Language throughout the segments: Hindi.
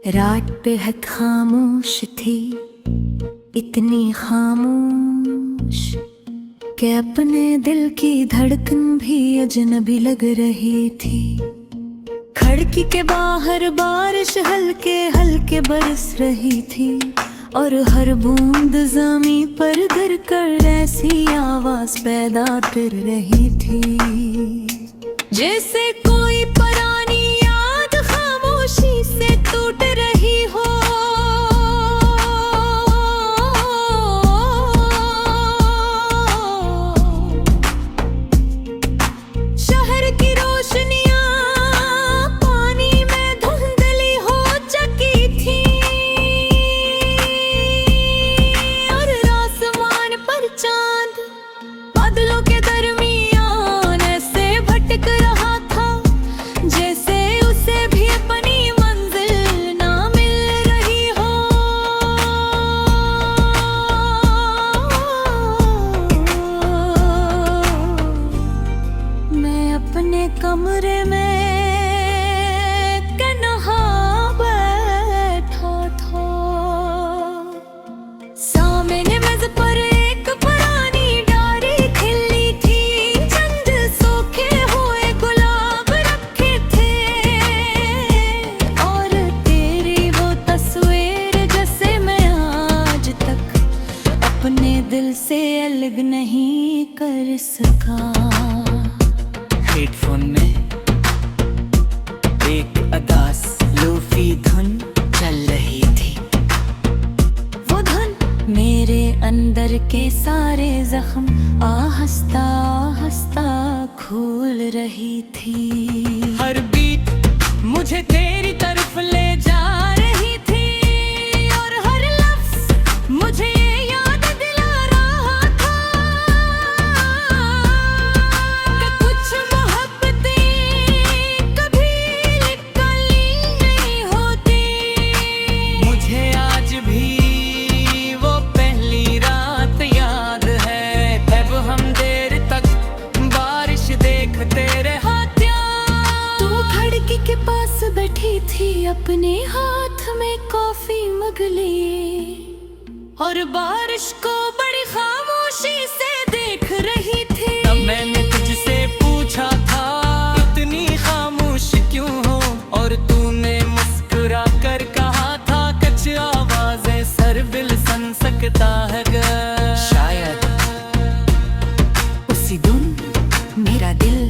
रात बेहद खामोश थी, इतनी खामोश कि अपने दिल की धड़कन भी अजनबी लग रही थी। खिड़की के बाहर बारिश हल्के हल्के बरस रही थी और हर बूंद ज़मी पर गिर कर ऐसी आवाज पैदा कर रही थी, जैसे कोई पुरानी याद खामोशी से टूट रही हो। शहर की रोशनियां पानी में धुंधली हो चुकी थी और आसमान पर चांद बादलों के दरमियान ऐसे भटक रहा था, जैसे उसे भी अपनी मंजिल ना मिल रही हो। मैं अपने कमरे में कन्हा बैठा था, सामने मेज पर एक पुरानी डायरी खिली थी, चंद सूखे हुए गुलाब रखे थे और तेरी वो तस्वीर जैसे मैं आज तक अपने दिल से अलग नहीं कर सका। हेडफोन में एक अदास लोफी धुन चल रही थी। वो धुन मेरे अंदर के सारे जख्म आहिस्ता आहिस्ता खोल रही थी। हर बीट मुझे तेरी तरफ ले जा रही थी और हर लफ्ज मुझे ये याद दिला रहा था कि कुछ मोहब्बतें कभी निकली नहीं होती। मुझे आज भी वो पहली रात याद है, अब हम देर तक बारिश देखते रहा। तू खिड़की के पास बैठी थी, अपने हाथ में कॉफी मग ली और बारिश को बड़ी खामोशी से देख रही थी। तब मैंने तुझसे पूछा था इतनी खामोश क्यों हो, और तूने मुस्कुरा कर कहा था कुछ आवाजें सर बिल सन सकता है शायद उसी दिन मेरा दिल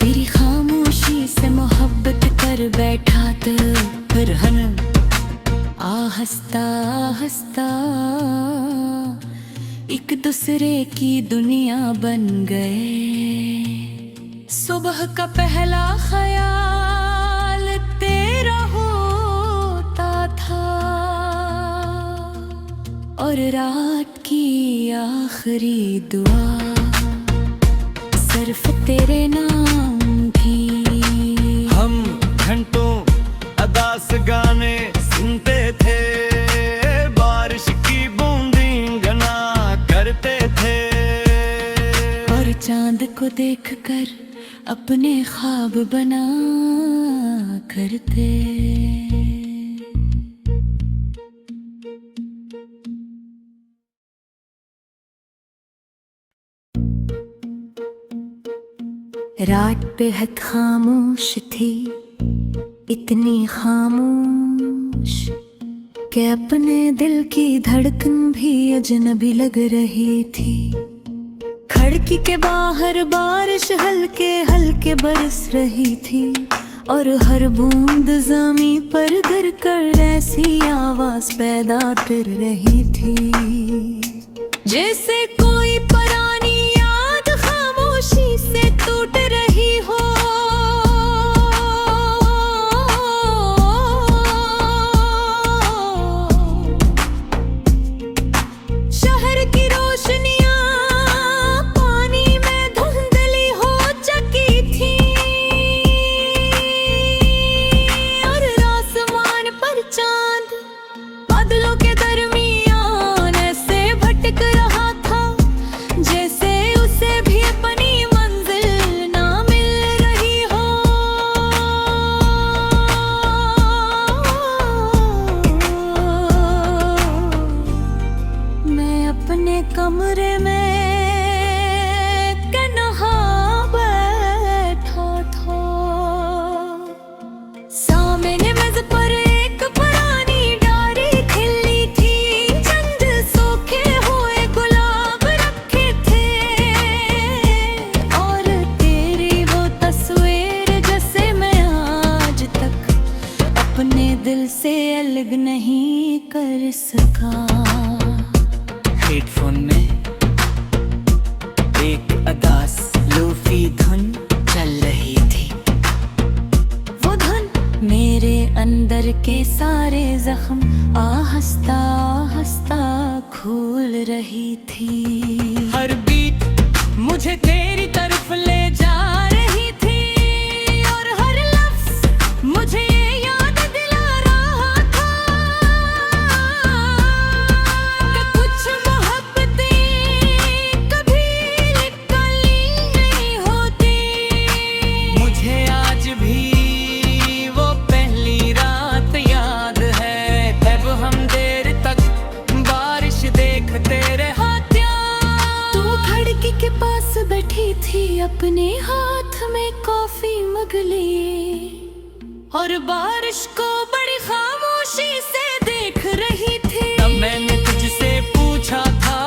तेरी खामोशी से मोहब्बत कर बैठा था। फिर हम आहिस्ता आहिस्ता एक दूसरे की दुनिया बन गए। सुबह का पहला ख्याल तेरा होता था और रात की आखिरी दुआ सिर्फ तेरे नाम थी। हम घंटों अदास गाने सुनते थे, बारिश की बूंदें गना करते थे और चांद को देखकर अपने ख्वाब बना करते। रात बेहद खामोश थी, इतनी खामोश कि अपने दिल की धड़कन भी अजनबी लग रही थी। खिड़की के बाहर बारिश हल्के हल्के बरस रही थी और हर बूंद ज़मी पर गिर कर ऐसी आवाज पैदा कर रही थी, जैसे कोई पुरानी याद खामोशी से टूट रही हो। शहर की रोशनियां पानी में धुंधली हो चुकी थी और आसमान पर चांद बादलों के दरमियान ऐसे भटक रहा था, जैसे उसे भी अपनी मंजिल ना अलग नहीं कर सका। हेडफोन में एक अदास लोफी धुन चल रही थी। वो धुन मेरे अंदर के सारे जख्म आहिस्ता आहिस्ता खोल रही थी। हर बीट मुझे तेरी तरफ ले जा रही थी और हर लफ्ज मुझे ये याद दिला रहा था कि कुछ मोहब्बतें कभी निकली नहीं होती। मुझे आज भी वो पहली रात याद है, तब हम देर तक बारिश देखते रहे। तू खिड़की के पास बैठी थी, अपने हाथ में कॉफी मग लिए और बारिश को बड़ी खामोशी से देख रही थी। तब मैंने तुझसे पूछा था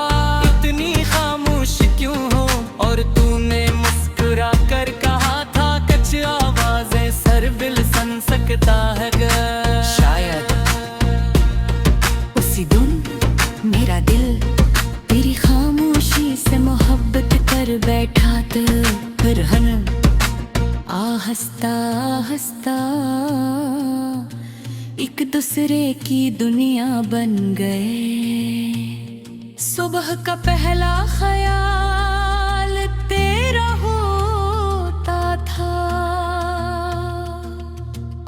इतनी खामोश क्यों हो, और तूने मुस्कुरा कर कहा था कुछ आवाजें सरबिल सन सकता है। शायद उसी दिन मेरा दिल तेरी खामोशी से मोहब्बत कर बैठा था। फिर हम आहिस्ता आहिस्ता एक दूसरे की दुनिया बन गए। सुबह का पहला ख्याल तेरा होता था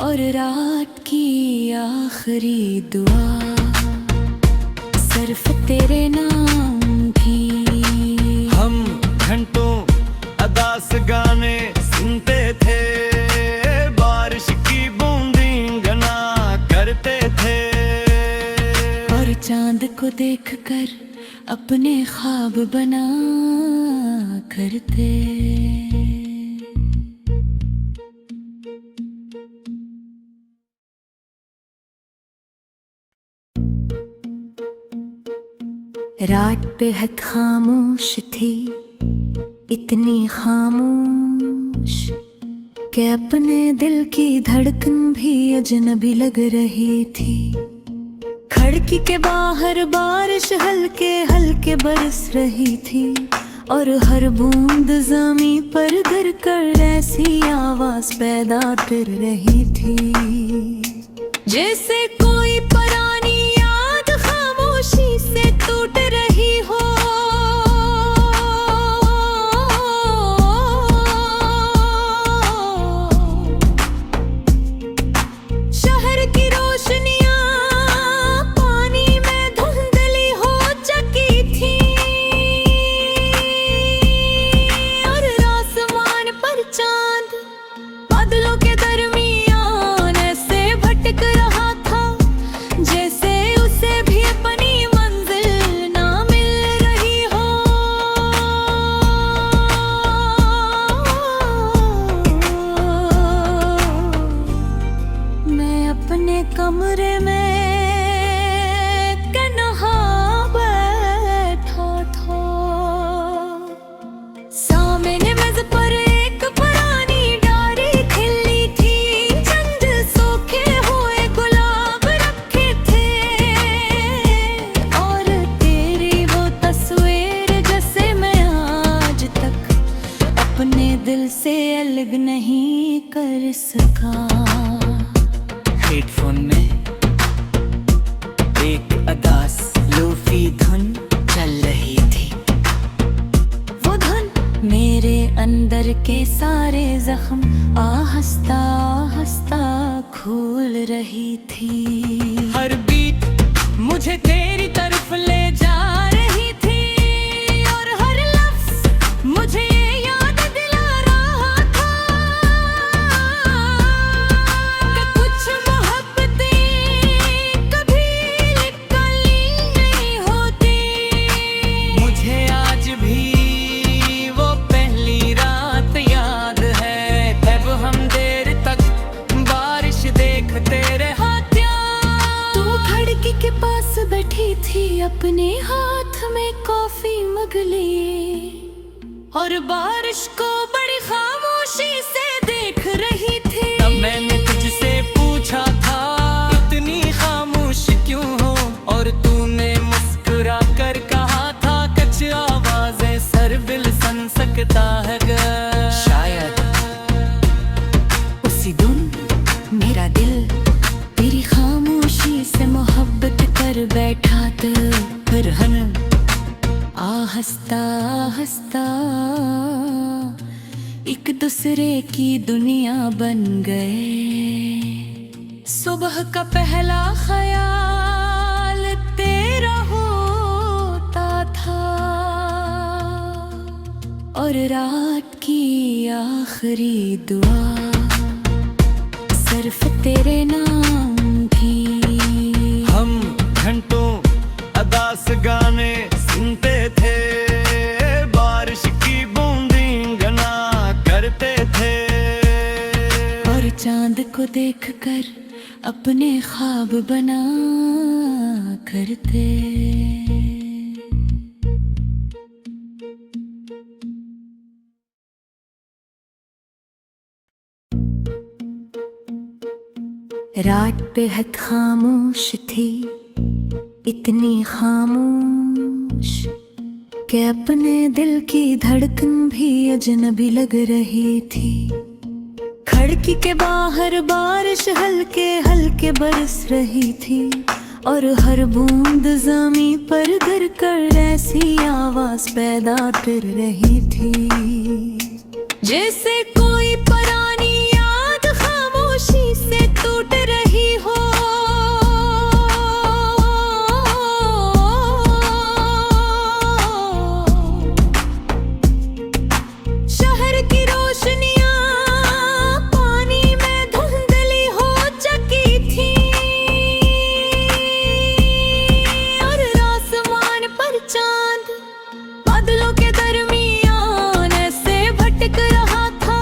और रात की आखिरी दुआ सिर्फ तेरे नाम थी। हम घंटों अदास गाने सुनते थे, बारिश की बूंदी गना करते थे और चांद को देखकर अपने ख्वाब बना करते। रात बेहद खामोश थी, इतनी खामोश कि अपने दिल की धड़कन भी अजनबी लग रही थी। खिड़की के बाहर बारिश हल्के हल्के बरस रही थी और हर बूंद ज़मीं पर गिर कर ऐसी आवाज पैदा कर रही थी जैसे कोई पुरानी याद खामोशी से टूट रही हो। शहर की रोशनियां पानी में धुंधली हो चुकी थी और आसमान पर चांद बादलों के दरमियान ऐसे भटक रहा था जैसे उसे भी अपनी मंजिल ना मिल रही हो। मैं अपने कमरे में कन्हा बैठा था। सामने मेज पर एक पुरानी डायरी खिली थी, चंद सूखे हुए गुलाब रखे थे और तेरी वो तस्वीर जैसे मैं आज तक अपने दिल से अलग नहीं कर सका। हेडफोन में एक अदास लोफी धुन चल रही थी। वो धुन मेरे अंदर के सारे जख्म आहिस्ता आहिस्ता खोल रही थी। हर बीट मुझे तेरी तरफ ले जा रही थी और हर लफ्ज मुझे ये याद दिला रहा था कि कुछ मोहब्बतें कभी निकली नहीं होती। मुझे आज भी वो पहली रात याद है, तब हम देर तक बारिश देखते रहे। तू खिड़की के पास बैठी थी, अपने हाथ में कॉफी मग लिए और बारिश को बड़ी खामोशी से देख रही थी। तब मैंने तुझसे पूछा था इतनी खामोश मेरा दिल तेरी खामोशी से मोहब्बत कर बैठा तो फिर हम आहिस्ता आहिस्ता एक दूसरे की दुनिया बन गए। सुबह का पहला ख्याल तेरा होता था और रात की आखिरी दुआ सिर्फ तेरे नाम की। हम घंटों अदास गाने सुनते थे, बारिश की बूंदें गना करते थे और चांद को देखकर अपने ख्वाब बना करते। रात बेहद खामोश थी, इतनी खामोश कि अपने दिल की धड़कन भी अजनबी लग रही थी। खिड़की के बाहर बारिश हल्के हल्के बरस रही थी और हर बूंद ज़मीं पर गिर कर ऐसी आवाज पैदा कर रही थी जैसे कोई पुरानी याद खामोशी से टूट रही हो। शहर की रोशनियां पानी में धुंधली हो चुकी थी और आसमान पर चांद बादलों के दरमियान ऐसे भटक रहा था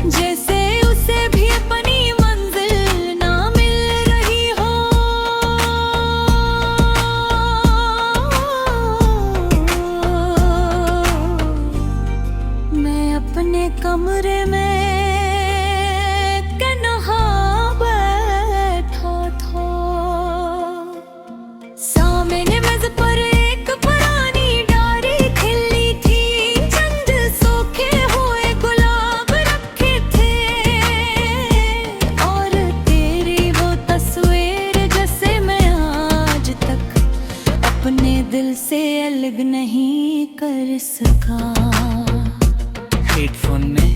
जैसे उसे भी अपनी मंजिल ना मिल रही हो। मैं अपने कमरे में कन्हा बैठा था, सामने मेज पर एक पुरानी डायरी खिली थी, चंद सूखे हुए गुलाब रखे थे और तेरी वो तस्वीर जैसे मैं आज तक अपने दिल से अलग नहीं कर सका। हेडफोन में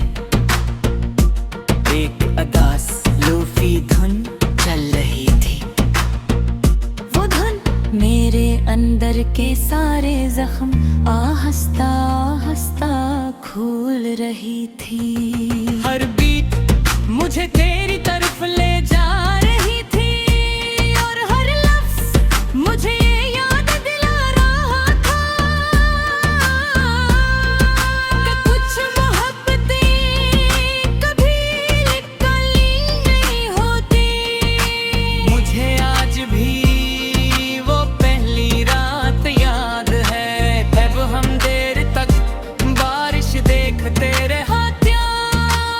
एक अदास लोफी धुन चल रही थी। वो धुन मेरे अंदर के सारे जख्म आहिस्ता आहिस्ता खोल रही थी। हर बीट मुझे तेरी तरफ ले जा रही थी और हर लफ्ज मुझे ये याद दिला रहा था कि कुछ मोहब्बतें कभी निकली नहीं होती। मुझे आज भी वो पहली रात याद है, तब हम देर तक बारिश देखते रहे।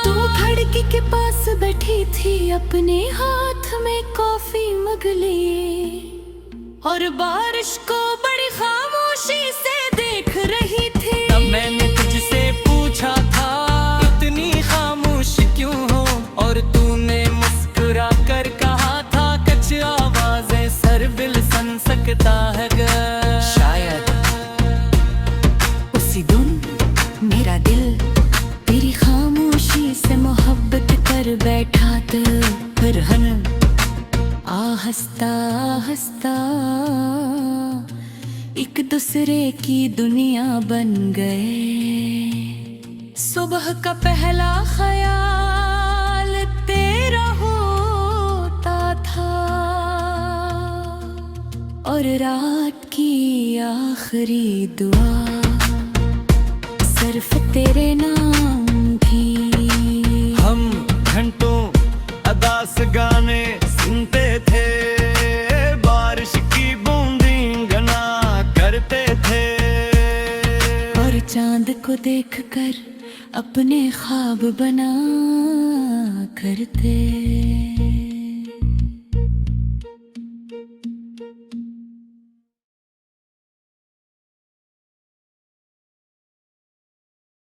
तू खिड़की के पास बैठी थी, अपने हाथ में कॉफी मग ली और बारिश को बड़ी खामोशी से देख रही थी। तब मैंने तुझसे पूछा था इतनी खामोश क्यों हो, और तूने मुस्कुरा कर कहा था कुछ आवाजें सर बिल सन सकता है शायद उसी दिन मेरा दिल तेरी खामोशी से मोहब्बत कर बैठा तो फिर हम आहिस्ता आहिस्ता एक दूसरे की दुनिया बन गए। सुबह का पहला ख्याल तेरा होता था और रात की आखिरी दुआ सिर्फ तेरे नाम की। हम घंटों अदास गाने सुनते थे, बारिश की बूंदें गना करते थे और चांद को देखकर अपने ख्वाब बना करते।